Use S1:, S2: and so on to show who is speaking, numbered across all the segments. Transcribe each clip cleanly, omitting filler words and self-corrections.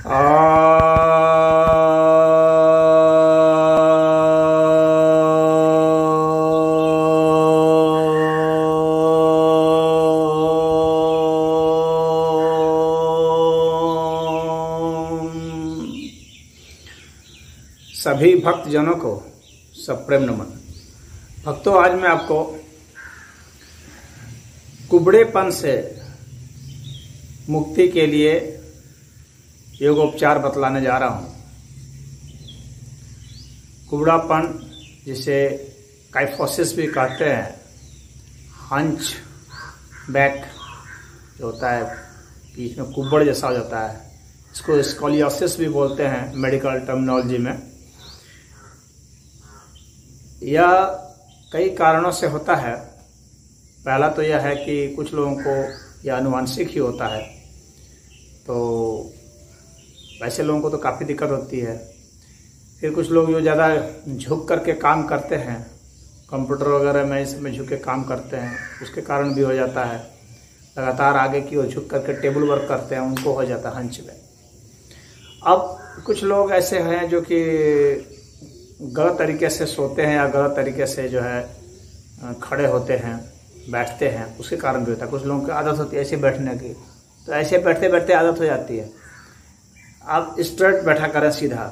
S1: सभी भक्तजनों को सप्रेम नमन। भक्तों, आज मैं आपको कुबड़ेपन से मुक्ति के लिए योगोपचार बतलाने जा रहा हूँ। कुबड़ापन, जिसे काइफोसिस भी कहते हैं, हंच बैक जो होता है, बीच में कुबड़ जैसा हो जाता है, इसको स्कोलियोसिस भी बोलते हैं मेडिकल टर्मिनोलॉजी में। यह कई कारणों से होता है। पहला तो यह है कि कुछ लोगों को यह आनुवंशिक ही होता है, तो वैसे लोगों को तो काफ़ी दिक्कत होती है। फिर कुछ लोग जो ज़्यादा झुक करके काम करते हैं, कंप्यूटर वगैरह में इसमें झुक के काम करते हैं, उसके कारण भी हो जाता है। लगातार आगे की ओर झुक करके टेबल वर्क करते हैं, उनको हो जाता है हंच में। अब कुछ लोग ऐसे हैं जो कि गलत तरीके से सोते हैं या गलत तरीके से जो है खड़े होते हैं, बैठते हैं, उसके कारण भी होता है। कुछ लोगों की आदत होती है ऐसे बैठने की, तो ऐसे बैठते बैठते आदत हो जाती है। आप स्ट्रेट बैठा करें सीधा,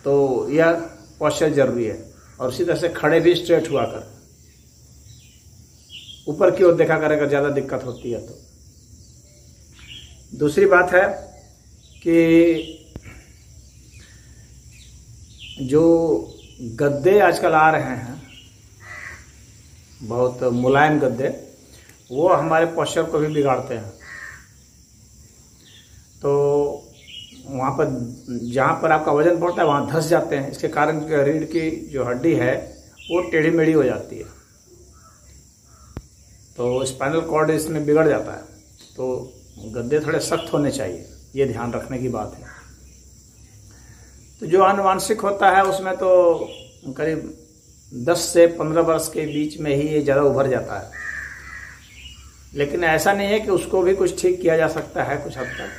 S1: तो यह पोस्चर जरूरी है। और उसी तरह से खड़े भी स्ट्रेट हुआ कर, ऊपर की ओर देखा करें अगर ज़्यादा दिक्कत होती है तो। दूसरी बात है कि जो गद्दे आजकल आ रहे हैं, बहुत मुलायम गद्दे, वो हमारे पोस्चर को भी बिगाड़ते हैं। तो वहाँ पर जहाँ पर आपका वजन पड़ता है वहाँ धंस जाते हैं। इसके कारण रीढ़ की जो हड्डी है वो टेढ़ी मेढ़ी हो जाती है, तो स्पाइनल कॉर्ड इसमें बिगड़ जाता है। तो गद्दे थोड़े सख्त होने चाहिए, ये ध्यान रखने की बात है। तो जो आनुवंशिक होता है उसमें तो करीब 10 से 15 वर्ष के बीच में ही ये ज़्यादा उभर जाता है। लेकिन ऐसा नहीं है कि उसको भी कुछ ठीक किया जा सकता है कुछ हद तक।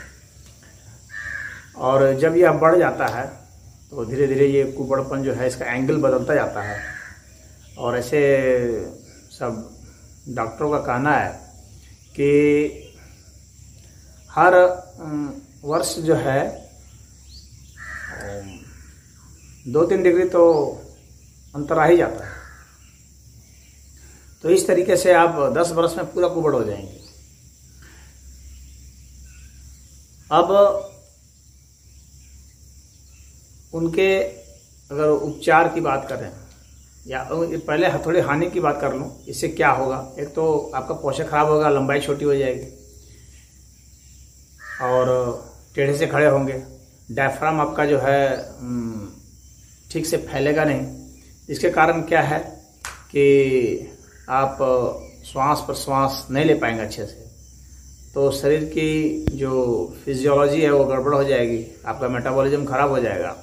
S1: और जब यह बढ़ जाता है तो धीरे धीरे ये कुबड़पन जो है, इसका एंगल बदलता जाता है। और ऐसे सब डॉक्टरों का कहना है कि हर वर्ष जो है 2-3 डिग्री तो अंतर आ ही जाता है। तो इस तरीके से आप 10 वर्ष में पूरा कुबड़ हो जाएंगे। अब उनके अगर उपचार की बात करें, या पहले थोड़ी हानि की बात कर लूं, इससे क्या होगा। एक तो आपका पोस्चर खराब होगा, लंबाई छोटी हो जाएगी और टेढ़े से खड़े होंगे। डायफ्राम आपका जो है ठीक से फैलेगा नहीं। इसके कारण क्या है कि आप श्वास प्रश्वास नहीं ले पाएंगे अच्छे से, तो शरीर की जो फिजियोलॉजी है वो गड़बड़ हो जाएगी, आपका मेटाबॉलिज्म खराब हो जाएगा।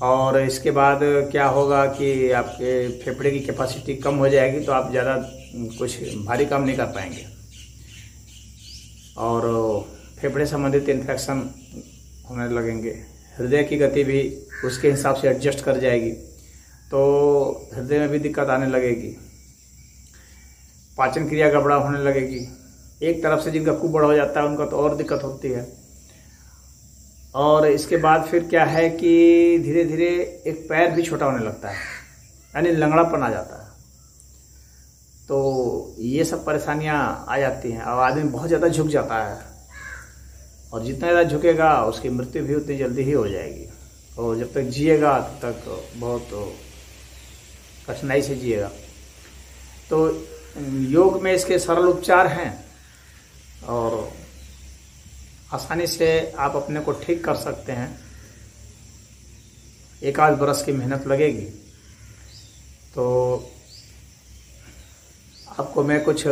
S1: और इसके बाद क्या होगा कि आपके फेफड़े की कैपेसिटी कम हो जाएगी, तो आप ज़्यादा कुछ भारी काम नहीं कर पाएंगे और फेफड़े संबंधित इन्फेक्शन होने लगेंगे। हृदय की गति भी उसके हिसाब से एडजस्ट कर जाएगी, तो हृदय में भी दिक्कत आने लगेगी। पाचन क्रिया गड़बड़ा होने लगेगी। एक तरफ से जिनका कुबड़ हो जाता है उनका तो और दिक्कत होती है। और इसके बाद फिर क्या है कि धीरे धीरे एक पैर भी छोटा होने लगता है, यानी लंगड़ापन आ जाता है। तो ये सब परेशानियां आ जाती हैं और आदमी बहुत ज़्यादा झुक जाता है, और जितना ज़्यादा झुकेगा उसकी मृत्यु भी उतनी जल्दी ही हो जाएगी। और जब तक जिएगा तब तक बहुत कठिनाई से जिएगा। तो योग में इसके सरल उपचार हैं और आसानी से आप अपने को ठीक कर सकते हैं। 1-8 बरस की मेहनत लगेगी। तो आपको मैं कुछ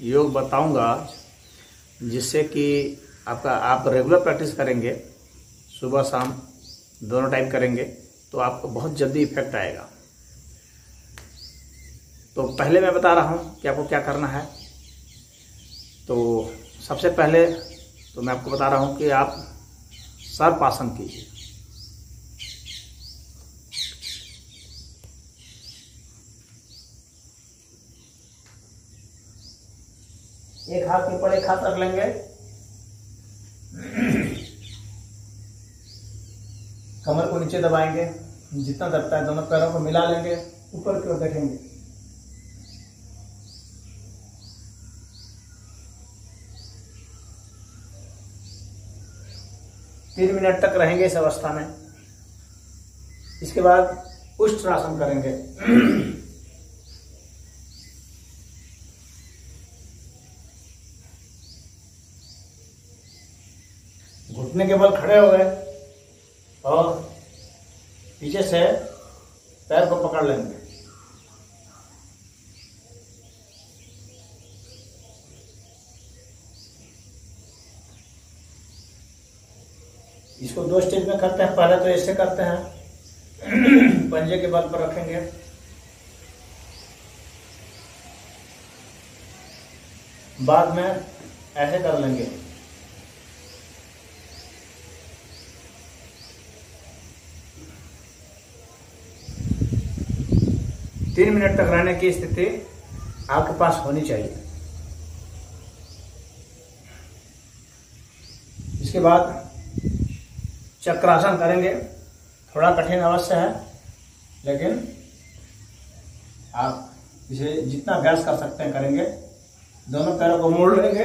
S1: योग बताऊंगा जिससे कि आप रेगुलर प्रैक्टिस करेंगे, सुबह शाम दोनों टाइम करेंगे, तो आपको बहुत जल्दी इफेक्ट आएगा। तो पहले मैं बता रहा हूँ कि आपको क्या करना है। तो सबसे पहले तो मैं आपको बता रहा हूं कि आप सर्पासन कीजिए। एक हाथ के ऊपर एक हाथ रख लेंगे, कमर को नीचे दबाएंगे, जितना दबता है दोनों पैरों को मिला लेंगे, ऊपर की ओर देखेंगे। तीन मिनट तक रहेंगे इस अवस्था में। इसके बाद उष्ट्रासन करेंगे। घुटने के बल खड़े हो गए और पीछे से पैर को पकड़ लेंगे। इसको दो स्टेज में करते हैं। पहले तो ऐसे करते हैं, पंजे के बल पर रखेंगे, बाद में ऐसे कर लेंगे। तीन मिनट तक रहने की स्थिति आपके पास होनी चाहिए। इसके बाद चक्रासन करेंगे। थोड़ा कठिन अवश्य है, लेकिन आप इसे जितना अभ्यास कर सकते हैं करेंगे। दोनों पैरों को मोड़ लेंगे,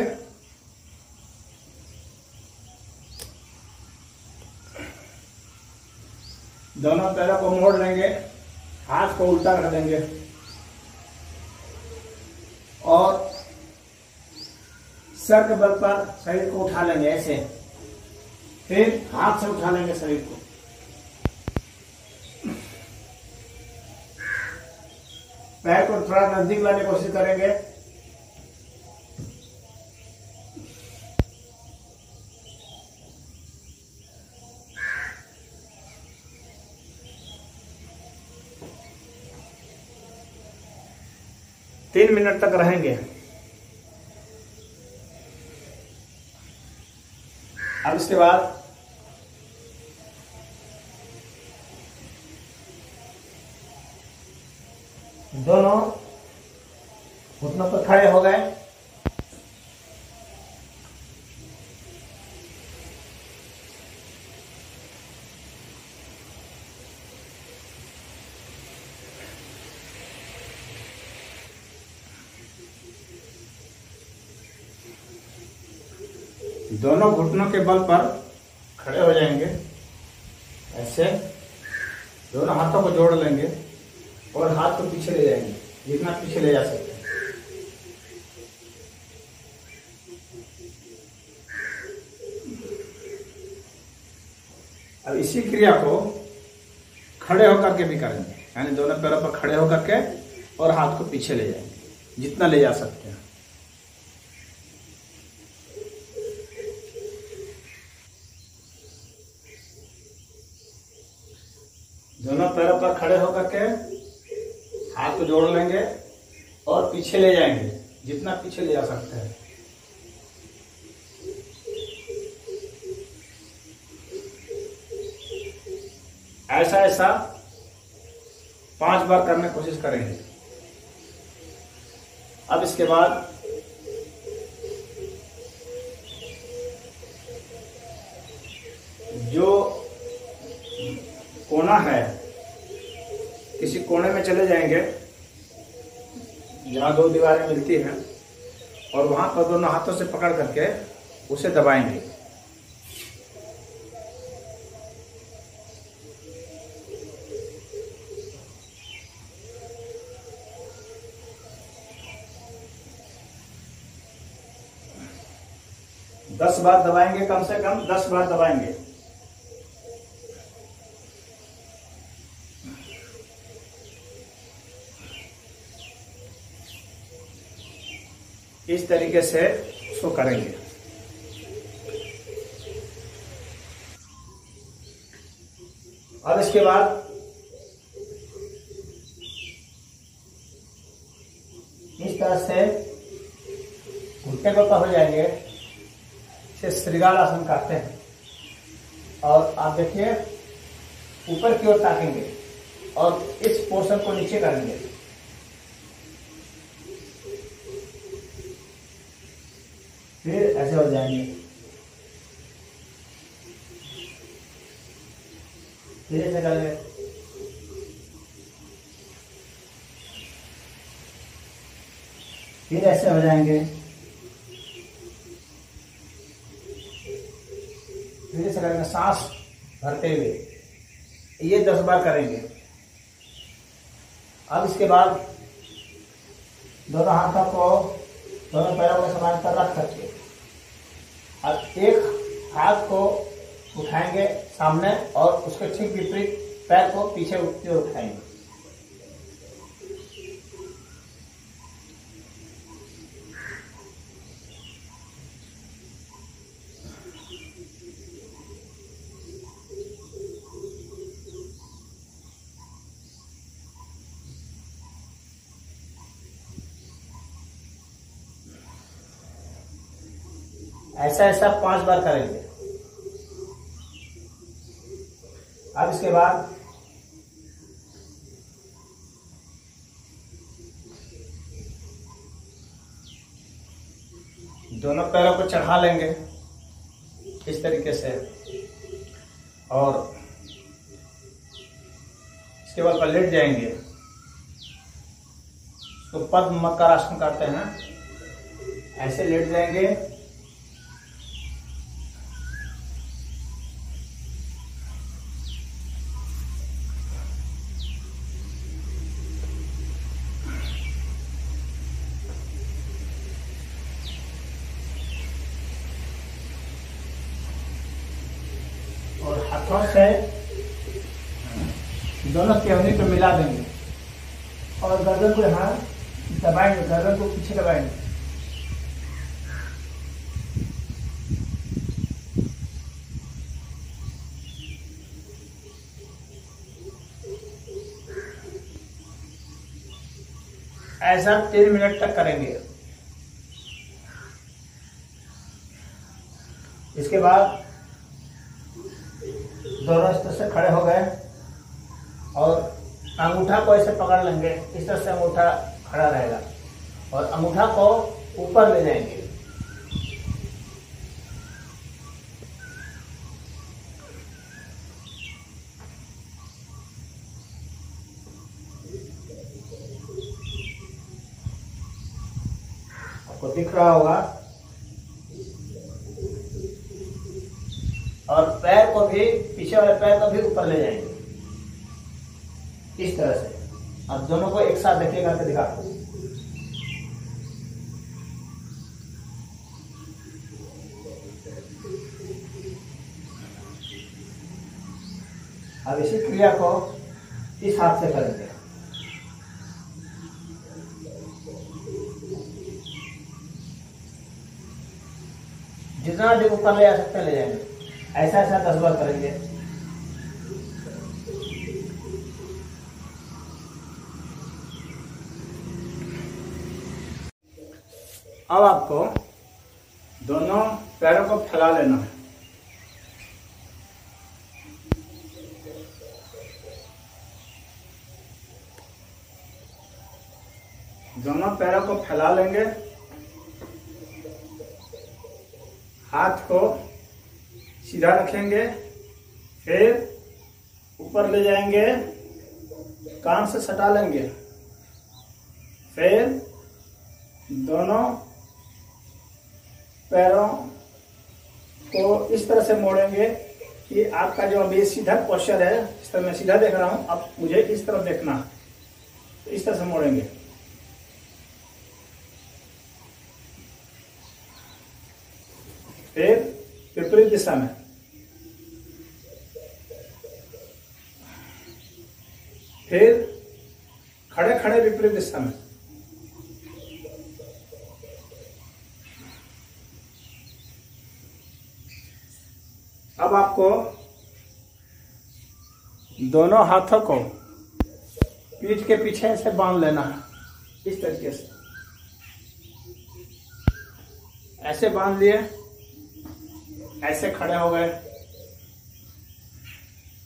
S1: दोनों पैरों को मोड़ लेंगे, हाथ को उल्टा कर देंगे और सर के बल पर शरीर को उठा लेंगे ऐसे। फिर हाथ से उठा लेंगे शरीर को। पैर को थोड़ा नजदीक लाने की कोशिश करेंगे। तीन मिनट तक रहेंगे। अब इसके बाद दोनों घुटनों पर खड़े हो गए। दोनों घुटनों के बल पर खड़े हो जाएंगे ऐसे। दोनों हाथों को जोड़ लेंगे और हाथ को पीछे ले जाएंगे, जितना पीछे ले जा सकते हैं। अब इसी क्रिया को खड़े होकर के भी करेंगे, यानी दोनों पैरों पर खड़े होकर के और हाथ को पीछे ले जाएंगे, जितना ले जा सकते हैं। दोनों पैरों पर खड़े होकर के हाथ को जोड़ लेंगे और पीछे ले जाएंगे, जितना पीछे ले जा सकते हैं। ऐसा ऐसा 5 बार करने की कोशिश करेंगे। अब इसके बाद जो कोना है, किसी कोने में चले जाएंगे जहां 2 दीवारें मिलती हैं और वहां पर दोनों हाथों से पकड़ करके उसे दबाएंगे। दस बार दबाएंगे, कम से कम 10 बार दबाएंगे। इस तरीके से उसको करेंगे। अब इसके बाद इस तरह से घुटने पर हो जाएंगे, इसे श्रृंगार आसन कहते हैं। और आप देखिए ऊपर की ओर ताकेंगे और इस पोर्शन को नीचे करेंगे। फिर ऐसे हो जाएंगे, फिर ऐसे करेंगे, फिर ऐसे हो जाएंगे, फिर ऐसे करेंगे सांस भरते हुए। ये 10 बार करेंगे। अब इसके बाद दोनों हाथों को दोनों पैरों को समान पर रख करके अब एक हाथ को उठाएंगे सामने और उसके ठीक विपरीत पैर को पीछे की ओर उठाएंगे। ऐसा ऐसा 5 बार करेंगे। अब इसके बाद दोनों पैरों को चढ़ा लेंगे इस तरीके से और इसके बाद लेट जाएंगे। तो पद्म मकरासन करते हैं। ऐसे लेट जाएंगे, और हाथों से दोनों केवनी को मिला देंगे और गर्दन को यहाँ दबाएंगे, गर्दन को पीछे दबाएंगे। ऐसा 3 मिनट तक करेंगे। इसके बाद दोनों इस तरह से खड़े हो गए और अंगूठा को ऐसे पकड़ लेंगे। इस तरह से अंगूठा खड़ा रहेगा और अंगूठा को ऊपर ले जाएंगे। आपको दिख रहा होगा। और पैर को भी, पीछे वाले पैर को भी ऊपर ले जाएंगे इस तरह से। अब दोनों को एक साथ देखिएगा तो दिखा। अब इसी क्रिया को इस हाथ से करेंगे। जितना भी ऊपर ले जा सकते ले जाएंगे। ऐसा ऐसा 10 बार करेंगे। अब आपको दोनों पैरों को फैला लेना है। दोनों पैरों को फैला लेंगे। हाथ को सीधा रखेंगे, फिर ऊपर ले जाएंगे, कान से सटा लेंगे, फिर दोनों पैरों को इस तरह से मोड़ेंगे कि आपका जो अभी सीधा पोस्चर है, इस तरह मैं सीधा देख रहा हूं, अब मुझे इस तरफ देखना है, तो इस तरह से मोड़ेंगे। फिर विपरीत दिशा में, फिर खड़े खड़े विपरीत दिशा में। अब आपको दोनों हाथों को पीठ के पीछे से बांध लेना है इस तरीके से। ऐसे बांध लिए ऐसे खड़े हो गए।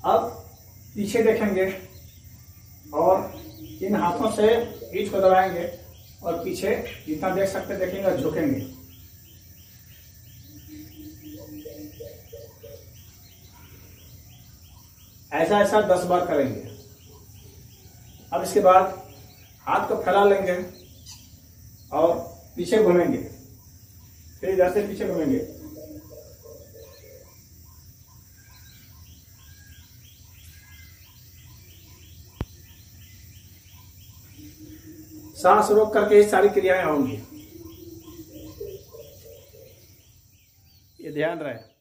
S1: अब पीछे देखेंगे और इन हाथों से पीठ को दबाएंगे और पीछे जितना देख सकते देखेंगे और झुकेंगे। ऐसा ऐसा 10 बार करेंगे। अब इसके बाद हाथ को फैला लेंगे और पीछे घूमेंगे, फिर इधर से पीछे घूमेंगे। सांस रोक करके ये सारी क्रियाएं होंगी। ये ध्यान रहे।